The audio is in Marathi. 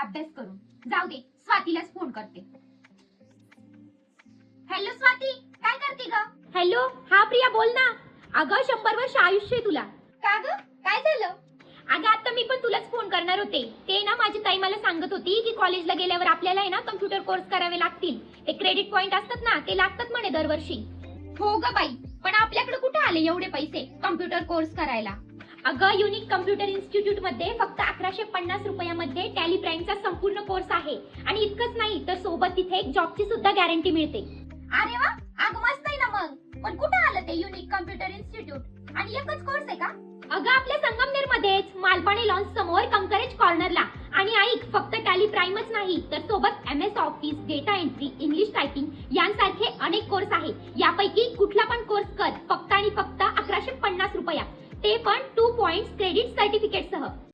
अभ्यास करून. जाऊ दे, स्वातीलाच फोन करते. हॅलो स्वाती, काय करते ग? हॅलो, हा प्रिया बोल ना. अगं 100 वर्ष आयुष्य आहे तुला. का ग, काय झालं? अगं आता मी पण तुलाच फोन करणार होते. ते ना माझी ताई मला सांगत होती की कॉलेजला गेल्यावर आपल्याला आहे ना कम्प्युटर कोर्स करावे लागतील. ते क्रेडिट पॉइंट असतात ना, ते लागतात म्हणे दरवर्षी. हो ग बाई, पण आपल्याकडे कुठे आले एवढे पैसे कम्प्युटर कोर्स करायला? अगं युनिक कम्प्युटर इन्स्टिट्यूट मध्ये फक्त 1150 रुपयामध्ये टॅली प्राइमचा संपूर्ण कोर्स आहे. आणि इतकंच नाही तर सोबत तिथे एक जॉबची सुद्धा गॅरंटी मिळते. अरे वा, अगं मस्त आहे ना मग. पण कुठे आलं ते युनिक कम्प्युटर इन्स्टिट्यूट? आणि एकच कोर्स आहे का? अगं आपल्या संगमनेर मध्येच मालपाणी लॉन्च समोर कंकरेज कॉर्नरला. आणि ऐक, फक्त टॅली प्राइमच नाही तर सोबत MS office, data entry, English typing यांसारखे अनेक कोर्स आहे. यापैकी कुठला पण कोर्स कर, फक्त आणि फक्त 1150 रुपयात, ते पण 2 पॉइंट्स क्रेडिट सर्टिफिकेट सह.